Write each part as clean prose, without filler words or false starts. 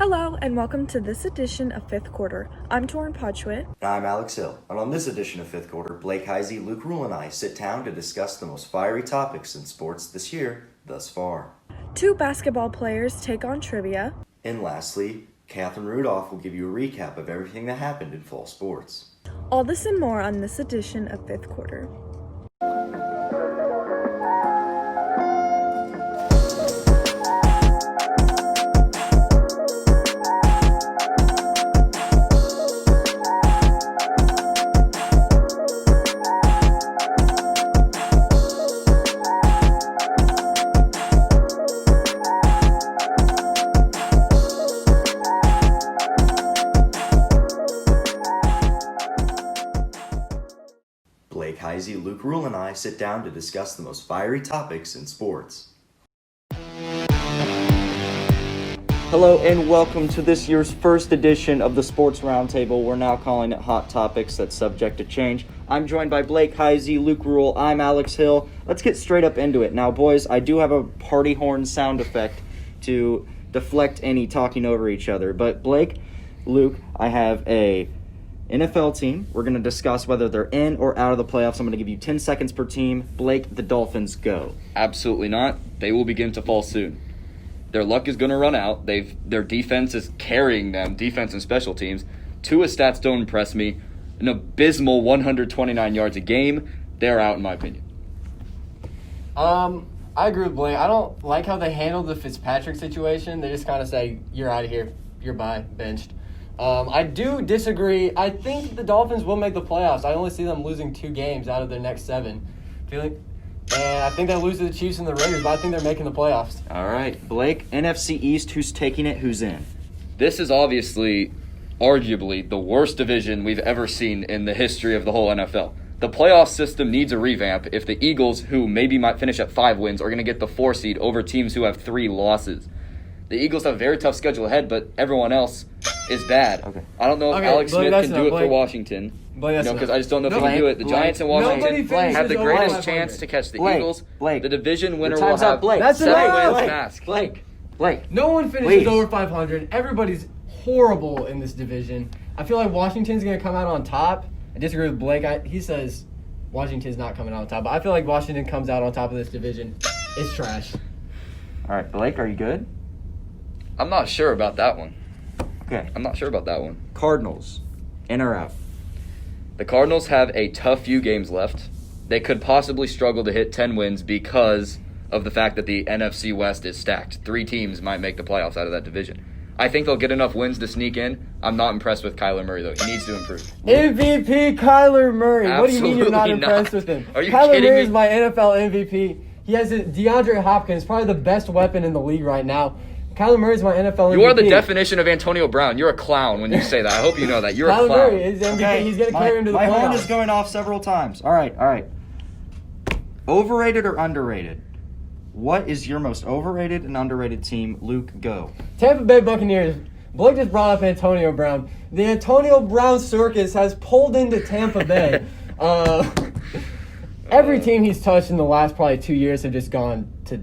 Hello and welcome to this edition of Fifth Quarter. I'm Torin Podchwit. And I'm Alex Hill. And on this edition of Fifth Quarter, Blake Heisey, Luke Rule, and I sit down to discuss the most fiery topics in sports this year thus far. Two basketball players take on trivia. And lastly, Catherine Rudolph will give you a recap of everything that happened in fall sports. All this and more on this edition of Fifth Quarter. Blake Heisey, Luke Rule, and I sit down to discuss the most fiery topics in sports. Hello and welcome to this year's first edition of the Sports Roundtable. We're now calling it Hot Topics that's subject to change. I'm joined by Blake Heisey, Luke Rule, I'm Alex Hill. Let's get straight up into it. Now, boys, I do have a party horn sound effect to deflect any talking over each other. But Blake, Luke, I have a NFL team. We're going to discuss whether they're in or out of the playoffs. I'm going to give you 10 seconds per team. Blake, the Dolphins, go. Absolutely not. They will begin to fall soon. Their luck is going to run out. Their defense is carrying them, defense and special teams. Tua's stats don't impress me. An abysmal 129 yards a game. They're out, in my opinion. I agree with Blake. I don't like how they handled the Fitzpatrick situation. They just kind of say, you're out of here. You're benched. I do disagree. I think the Dolphins will make the playoffs. I only see them losing 2 games out of their next 7. And I think they'll lose to the Chiefs and the Raiders, but I think they're making the playoffs. All right, Blake, NFC East, who's taking it, who's in? This is obviously, arguably, the worst division we've ever seen in the history of the whole NFL. The playoff system needs a revamp if the Eagles, who maybe might finish at 5 wins, are going to get the 4 seed over teams who have 3 losses. The Eagles have a very tough schedule ahead, but everyone else is bad. Okay. I don't know if Alex Smith can do it for Washington. Because I just don't know if he can do it. The Giants and Washington have the greatest chance to catch the Eagles. Blake, the division winner time's will up, have Blake. That's 7 enough. wins mask. Blake. No one finishes Please. over 500. Everybody's horrible in this division. I feel like Washington's going to come out on top. I disagree with Blake. He says Washington's not coming out on top. But I feel like Washington comes out on top of this division. It's trash. All right, Blake, are you good? I'm not sure about that one. Okay. Cardinals, in or out? The Cardinals have a tough few games left. They could possibly struggle to hit 10 wins because of the fact that the NFC West is stacked. 3 teams might make the playoffs out of that division. I think they'll get enough wins to sneak in. I'm not impressed with Kyler Murray, though. He needs to improve. MVP Kyler Murray. What do you mean you're not Absolutely impressed not. with him? Are you Kyler kidding Murray me? is my NFL MVP. He has DeAndre Hopkins, probably the best weapon in the league right now. Kyler Murray is my NFL MVP. You are the definition of Antonio Brown. You're a clown when you say that. I hope you know that. You're a Kyler clown. Murray is MVP. He's going to carry him to the My horn playoffs. is going off several times. All right. Overrated or underrated? What is your most overrated and underrated team? Luke, go. Tampa Bay Buccaneers. Blake just brought up Antonio Brown. The Antonio Brown circus has pulled into Tampa Bay. Every team he's touched in the last probably 2 years have just gone to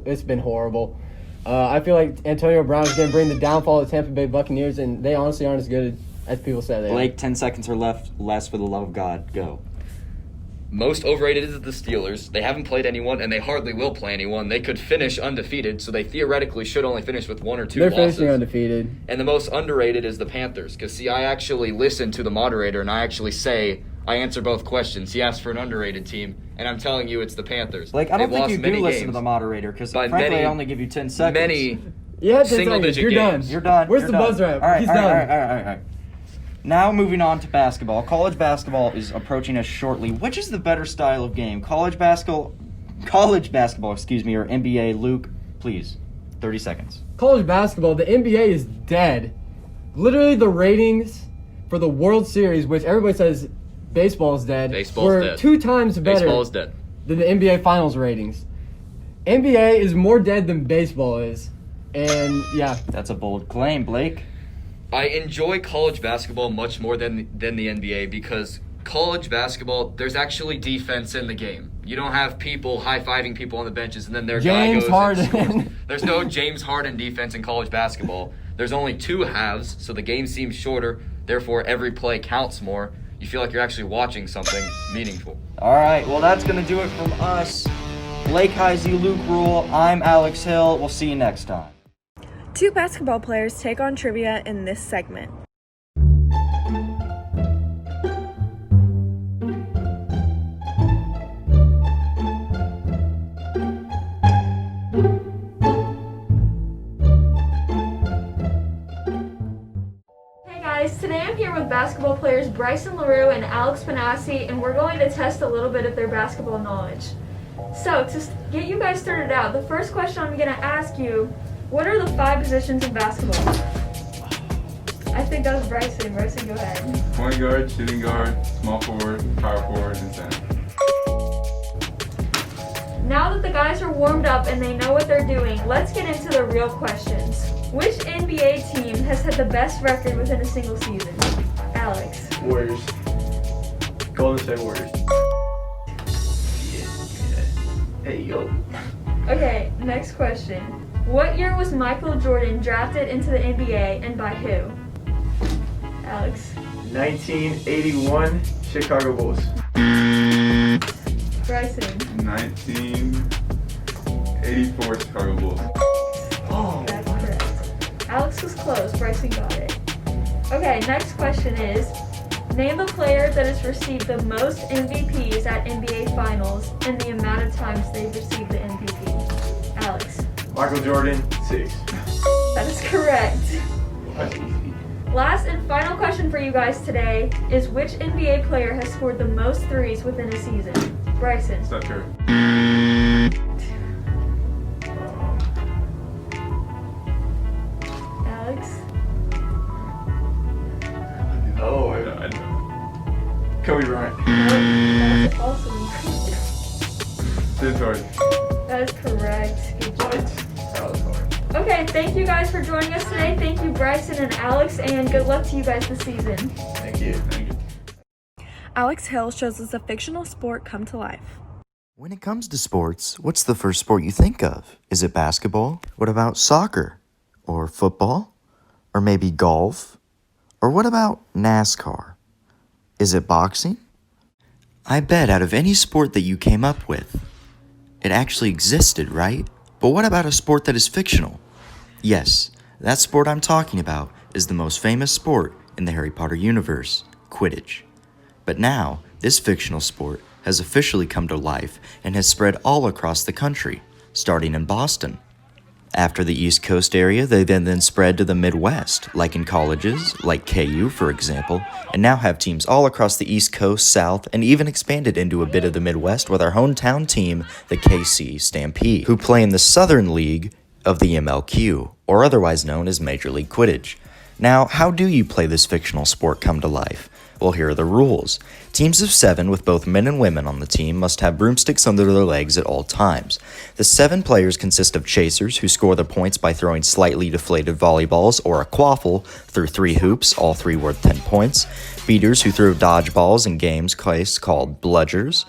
it's been horrible. I feel like Antonio Brown is going to bring the downfall of the Tampa Bay Buccaneers, and they honestly aren't as good as people say they are. Blake, 10 seconds or less for the love of God. Go. Most overrated is the Steelers. They haven't played anyone, and they hardly will play anyone. They could finish undefeated, so they theoretically should only finish with 1 or 2 They're losses. finishing undefeated. And the most underrated is the Panthers. Because, see, I actually listen to the moderator, and I actually say I answer both questions. He asked for an underrated team, and I'm telling you it's the Panthers. Blake, I don't They've think you lost do many listen to games the moderator because, by frankly, many- I only give you 10 seconds. Many Yeah, 10 seconds. single-digit You're done. games. You're done. Where's You're the done. buzz rap? All right, He's all done. right. Now moving on to basketball. College basketball is approaching us shortly. Which is the better style of game? College basketball, or NBA? Luke, please, 30 seconds. College basketball, the NBA is dead. Literally, the ratings for the World Series, which everybody says baseball is dead, Baseball's were dead. 2 times better Baseball is dead. than the NBA Finals ratings. NBA is more dead than baseball is. And, yeah. That's a bold claim, Blake. I enjoy college basketball much more than the NBA because college basketball, there's actually defense in the game. You don't have people high-fiving people on the benches and then their guy James goes Harden. and scores. There's no James Harden defense in college basketball. there's only 2 halves, so the game seems shorter, therefore every play counts more. You feel like you're actually watching something meaningful. All right, well, that's going to do it from us. Blake Heisey, Luke Rule, I'm Alex Hill. We'll see you next time. 2 basketball players take on trivia in this segment. Today I'm here with basketball players Bryson LaRue and Alex Panassi, and we're going to test a little bit of their basketball knowledge. So, to get you guys started out, the first question I'm going to ask you, what are the 5 positions in basketball? I think that was Bryson. Bryson, go ahead. Point guard, shooting guard, small forward, power forward, and center. Now that the guys are warmed up and they know what they're doing, let's get into the real questions. Which NBA team has had the best record within a single season? Alex. Warriors. Golden State Warriors. Yeah. Hey, yo. Okay, next question. What year was Michael Jordan drafted into the NBA and by who? Alex. 1981 Chicago Bulls. Bryson. 1984 Chicago Bulls. Oh. That's correct. Alex was close. Bryson got it. Okay, next question is, name the player that has received the most MVPs at NBA Finals and the amount of times they've received the MVP. Alex. Michael Jordan, 6. That is correct. That's easy. Last and final question for you guys today is, which NBA player has scored the most threes within a season? Bryson. Steph Curry. Alex. Oh, I know. Kobe Bryant. That's awesome. James Harden. That is correct. Good job. That was hard. Okay, thank you guys for joining us today. Thank you, Bryson and Alex, and good luck to you guys this season. Thank you. Thank you. Alex Hill shows us a fictional sport come to life. When it comes to sports, what's the first sport you think of? Is it basketball? What about soccer? Or football? Or maybe golf? Or what about NASCAR? Is it boxing? I bet out of any sport that you came up with, it actually existed, right? But what about a sport that is fictional? Yes, that sport I'm talking about is the most famous sport in the Harry Potter universe, Quidditch. But now, this fictional sport has officially come to life and has spread all across the country, starting in Boston. After the East Coast area, they then spread to the Midwest, like in colleges, like KU for example, and now have teams all across the East Coast, South, and even expanded into a bit of the Midwest with our hometown team, the KC Stampede, who play in the Southern League of the MLQ, or otherwise known as Major League Quidditch. Now, how do you play this fictional sport come to life? Well, here are the rules. Teams of 7 with both men and women on the team must have broomsticks under their legs at all times. The 7 players consist of chasers who score the points by throwing slightly deflated volleyballs or a quaffle through 3 hoops, all 3 worth 10 points. Beaters who throw dodgeballs in games called bludgers.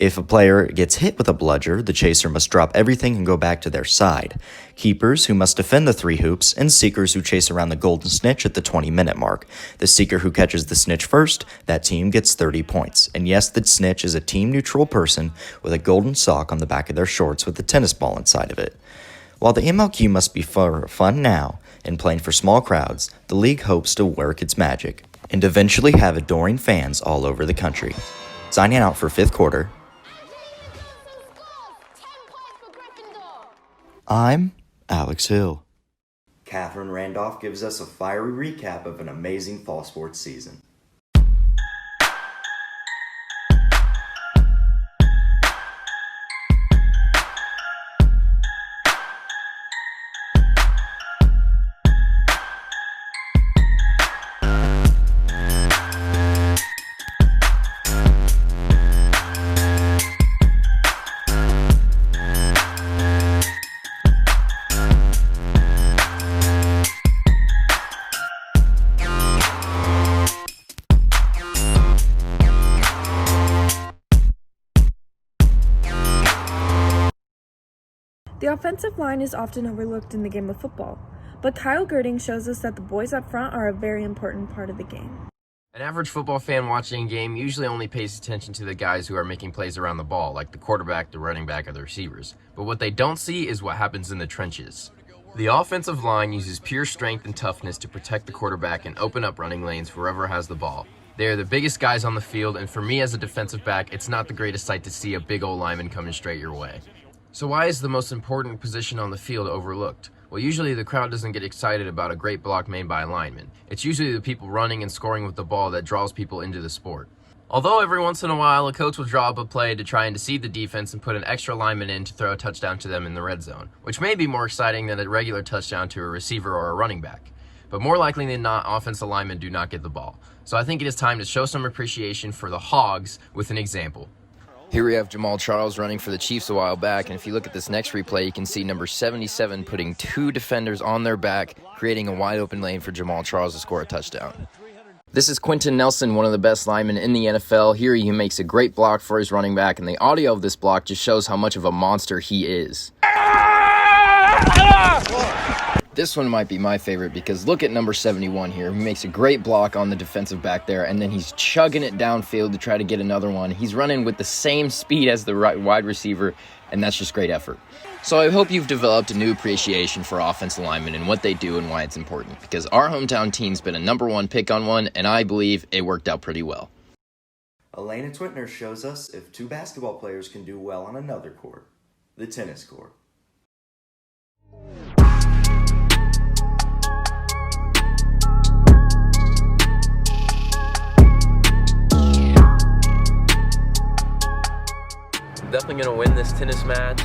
If a player gets hit with a bludger, the chaser must drop everything and go back to their side. Keepers who must defend the 3 hoops, and seekers who chase around the golden snitch at the 20-minute mark. The seeker who catches the snitch first, that team gets 30 points. And yes, the snitch is a team-neutral person with a golden sock on the back of their shorts with a tennis ball inside of it. While the MLQ must be for fun now and playing for small crowds, the league hopes to work its magic and eventually have adoring fans all over the country. Signing out for 5th quarter, I'm Alex Hill. Catherine Randolph gives us a fiery recap of an amazing fall sports season. The offensive line is often overlooked in the game of football, But Kyle Girding shows us that the boys up front are a very important part of the game. An average football fan watching a game usually only pays attention to the guys who are making plays around the ball, like the quarterback, the running back, or the receivers. But what they don't see is what happens in the trenches. The offensive line uses pure strength and toughness to protect the quarterback and open up running lanes for whoever has the ball. They are the biggest guys on the field, and for me as a defensive back, it's not the greatest sight to see a big old lineman coming straight your way. So why is the most important position on the field overlooked? Well, usually the crowd doesn't get excited about a great block made by a lineman. It's usually the people running and scoring with the ball that draws people into the sport. Although every once in a while a coach will draw up a play to try and deceive the defense and put an extra lineman in to throw a touchdown to them in the red zone, which may be more exciting than a regular touchdown to a receiver or a running back. But more likely than not, offensive linemen do not get the ball. So I think it is time to show some appreciation for the Hogs with an example. Here we have Jamal Charles running for the Chiefs a while back, and if you look at this next replay, you can see number 77 putting two defenders on their back, creating a wide open lane for Jamal Charles to score a touchdown. This is Quentin Nelson, one of the best linemen in the NFL. Here he makes a great block for his running back, and the audio of this block just shows how much of a monster he is. This one might be my favorite because look at number 71 here. He makes a great block on the defensive back there, and then he's chugging it downfield to try to get another one. He's running with the same speed as the wide receiver, and that's just great effort. So I hope you've developed a new appreciation for offensive linemen and what they do and why it's important, because our hometown team's been a number one pick on one, and I believe it worked out pretty well. Elena Twitner shows us if two basketball players can do well on another court, the tennis court. Definitely going to win this tennis match.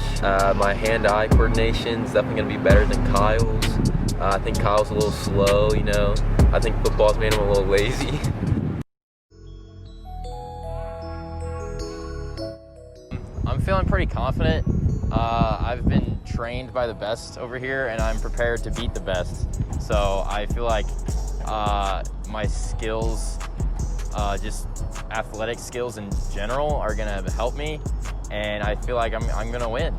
My hand-eye coordination is definitely going to be better than Kyle's. I think Kyle's a little slow, you know. I think football's made him a little lazy. I'm feeling pretty confident. I've been trained by the best over here, and I'm prepared to beat the best. So I feel like my skills, just athletic skills in general, are going to help me. And I feel like I'm gonna win.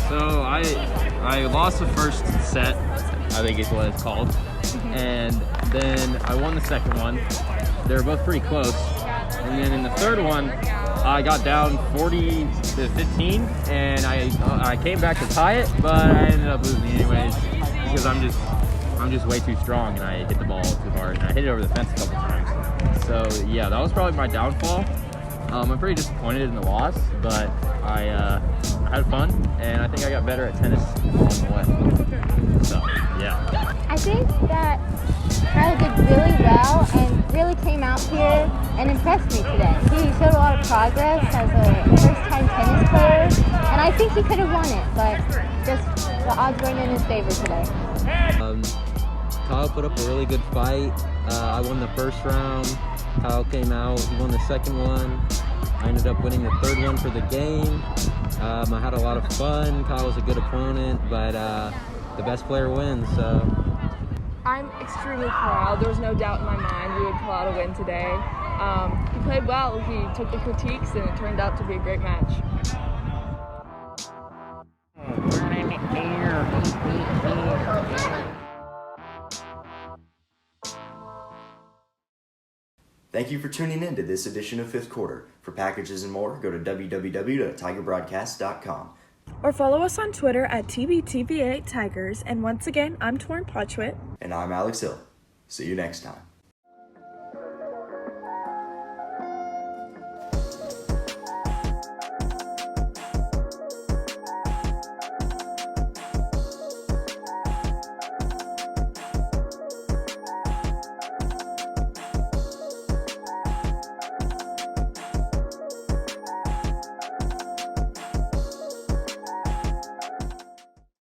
So I lost the first set, I think is what it's called, and then I won the second one. They were both pretty close, and then in the third one, I got down 40-15, and I came back to tie it, but I ended up losing anyways because I'm just way too strong, and I hit the ball too hard, and I hit it over the fence a couple times. So yeah, that was probably my downfall. I'm pretty disappointed in the loss, but I had fun, and I think I got better at tennis along the way. So, yeah. I think that Kyle did really well and really came out here and impressed me today. He showed a lot of progress as a first-time tennis player, and I think he could have won it, but just the odds weren't in his favor today. Kyle put up a really good fight. I won the first round. Kyle came out, he won the second one. I ended up winning the third one for the game. I had a lot of fun. Kyle was a good opponent, but the best player wins, so. I'm extremely proud. There was no doubt in my mind we would pull out a win today. He played well. He took the critiques, and it turned out to be a great match. Thank you for tuning in to this edition of Fifth Quarter. For packages and more, go to www.tigerbroadcast.com. Or follow us on Twitter at TBTV8Tigers. And once again, I'm Torrin Potchwit. And I'm Alex Hill. See you next time.